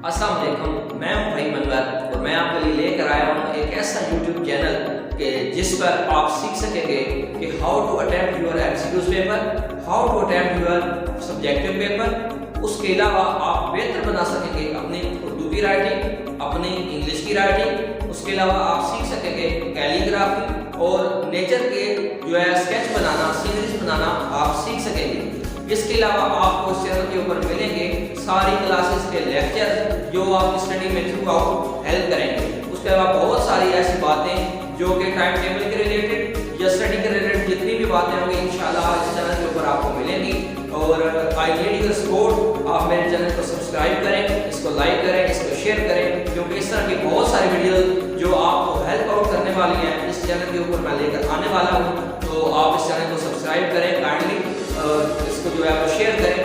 अस्सलाम वालेकुम, मैं हूं भाई मनवर और मैं आपके लिए लेकर आया हूं एक ऐसा यूट्यूब चैनल के जिस पर आप सीख सकेंगे कि how to attempt your MCQs paper, how to attempt your subjective paper. उसके अलावा आप बेहतर बना सकेंगे अपनी उर्दू की राइटिंग, अपनी इंग्लिश की राइटिंग। उसके अलावा आप सीख सकेंगे कैलीग्राफी और नेचर के जो है स्केच बनाना, सीनरीज बनाना आप सीख सकेंगे। इसके अलावा आपको इस चैनल के ऊपर मिलेंगे सारी क्लासेस के लेक्चर जो आप स्टडी में थ्रू आउट हेल्प करेंगे। उसके अलावा बहुत सारी ऐसी बातें जो कि टाइम टेबल के रिलेटेड या स्टडी के रिलेटेड जितनी भी बातें होंगी इंशाल्लाह इस चैनल के ऊपर आपको मिलेंगी। और आई नीड योर सपोर्ट, आप मेरे चैनल को सब्सक्राइब करें, इसको लाइक करें, इसको शेयर करें, क्योंकि इस तरह की बहुत सारी वीडियो जो आपको हेल्प आउट करने वाली हैं इस चैनल के ऊपर मैं लेकर आने वाला हूँ। तो आप इस चैनल को सब्सक्राइब करें काइंडली, इसको जो है आप शेयर करें।